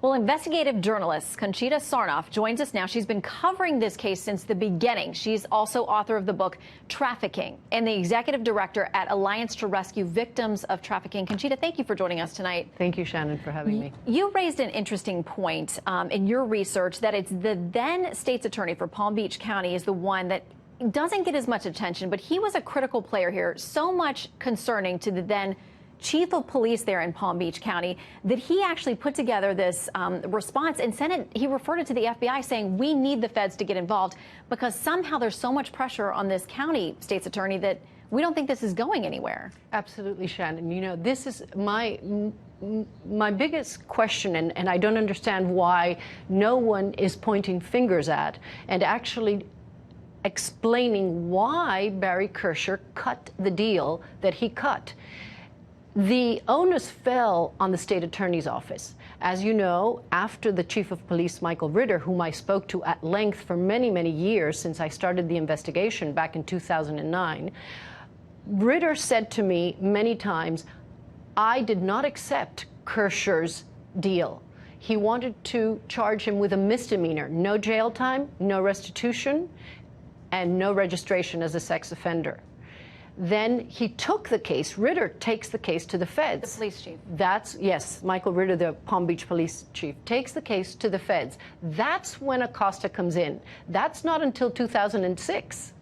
Well, investigative journalist Conchita Sarnoff joins us now. She's been covering this case since the beginning. She's also author of the book Trafficking and the executive director at Alliance to Rescue Victims of Trafficking. Conchita, thank you for joining us tonight. Thank you, Shannon, for having me. You raised an interesting point in your research that it's the then state's attorney for Palm Beach County is the one that doesn't get as much attention, but he was a critical player here, so much concerning to the then chief of police there in Palm Beach County that he actually put together this response and sent it. He referred it to the FBI saying we need the feds to get involved because somehow there's so much pressure on this county state's attorney that we don't think this is going anywhere. Absolutely, Shannon. You know, this is my biggest question, and I don't understand why no one is pointing fingers at and actually explaining why Barry Kersher cut the deal that he cut. The onus fell on the state attorney's office. As you know, after the chief of police, Michael Ritter, whom I spoke to at length for many, many years since I started the investigation back in 2009, Ritter said to me many times, I did not accept Kersher's deal. He wanted to charge him with a misdemeanor, no jail time, no restitution, and no registration as a sex offender. Then he took the case. Ritter takes the case to the feds. The police chief. Yes, Michael Ritter, the Palm Beach police chief, takes the case to the feds. That's when Acosta comes in. That's not until 2006.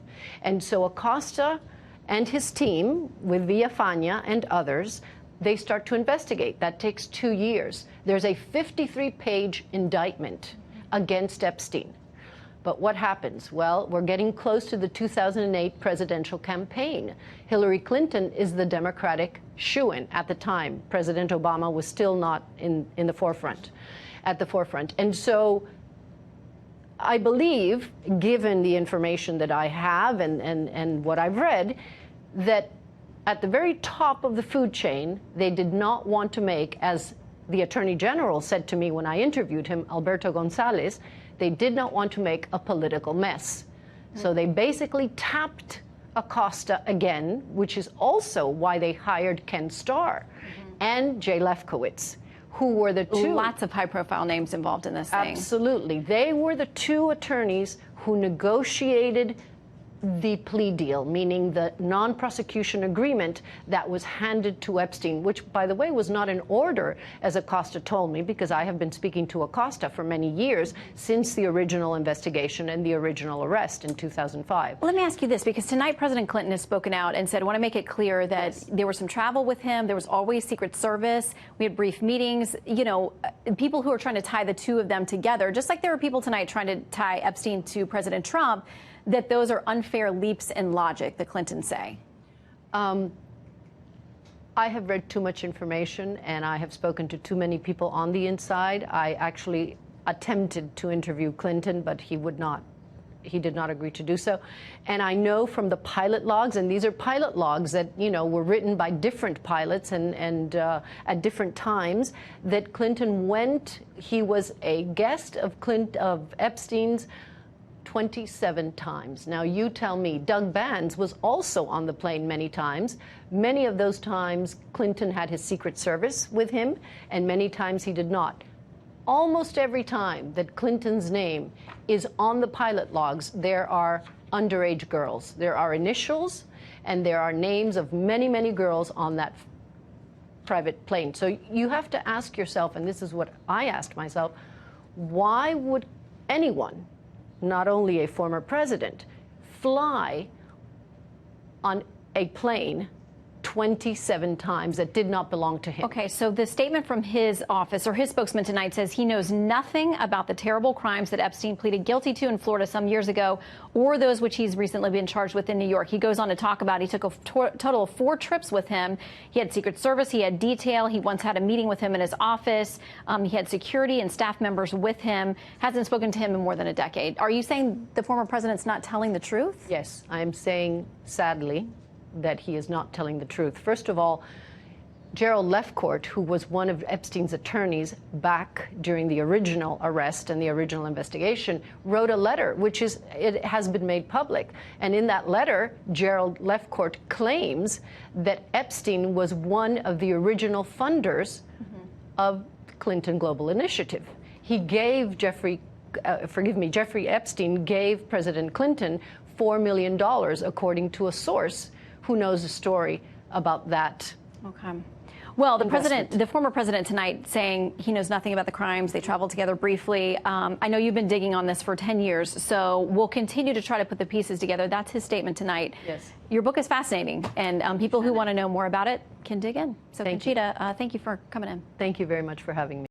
And so Acosta and his team, with Villafana and others, they start to investigate. That takes 2 years. There's a 53-page indictment against Epstein. But what happens? Well, we're getting close to the 2008 presidential campaign. Hillary Clinton is the Democratic shoo-in at the time. President Obama was still not at the forefront. And so I believe, given the information that I have and what I've read, that at the very top of the food chain, they did not want to make, as the Attorney General said to me when I interviewed him, Alberto Gonzalez, they did not want to make a political mess. So they basically tapped Acosta again, which is also why they hired Ken Starr and Jay Lefkowitz, who were the two. Lots of high-profile names involved in this thing. Absolutely. They were the two attorneys who negotiated the plea deal, meaning the non-prosecution agreement that was handed to Epstein, which, by the way, was not in order, as Acosta told me, because I have been speaking to Acosta for many years since the original investigation and the original arrest in 2005. Well, let me ask you this, because tonight President Clinton has spoken out and said, I want to make it clear that there was some travel with him, there was always Secret Service, we had brief meetings, you know, people who are trying to tie the two of them together, just like there were people tonight trying to tie Epstein to President Trump, that those are unfair leaps in logic, the Clintons say? I have read too much information, and I have spoken to too many people on the inside. I actually attempted to interview Clinton, but he did not agree to do so. And I know from the pilot logs, and these are pilot logs that, you know, were written by different pilots and at different times, that Clinton went, he was a guest of Epstein's 27 times. Now, you tell me, Doug Bands was also on the plane many times. Many of those times, Clinton had his Secret Service with him, and many times he did not. Almost every time that Clinton's name is on the pilot logs, there are underage girls. There are initials, and there are names of many, many girls on that private plane. So you have to ask yourself, and this is what I asked myself, why would anyone, not only a former president, fly on a plane 27 times that did not belong to him? Okay, so the statement from his office, or his spokesman tonight, says he knows nothing about the terrible crimes that Epstein pleaded guilty to in Florida some years ago, or those which he's recently been charged with in New York. He goes on to talk about he took a total of 4 trips with him. He had Secret Service, he had detail, he once had a meeting with him in his office, he had security and staff members with him, hasn't spoken to him in more than a decade. Are you saying the former president's not telling the truth? Yes, I am saying, sadly, that he is not telling the truth. First of all, Gerald Lefcourt, who was one of Epstein's attorneys back during the original arrest and the original investigation, wrote a letter, it has been made public. And in that letter, Gerald Lefcourt claims that Epstein was one of the original funders of Clinton Global Initiative. He gave Jeffrey Epstein gave President Clinton $4 million, according to a source who knows the story about that. Okay. Well, the former president tonight saying he knows nothing about the crimes. They traveled together briefly. I know you've been digging on this for 10 years, so we'll continue to try to put the pieces together. That's his statement tonight. Yes. Your book is fascinating, and people who want to know more about it can dig in. So, Conchita, thank you for coming in. Thank you very much for having me.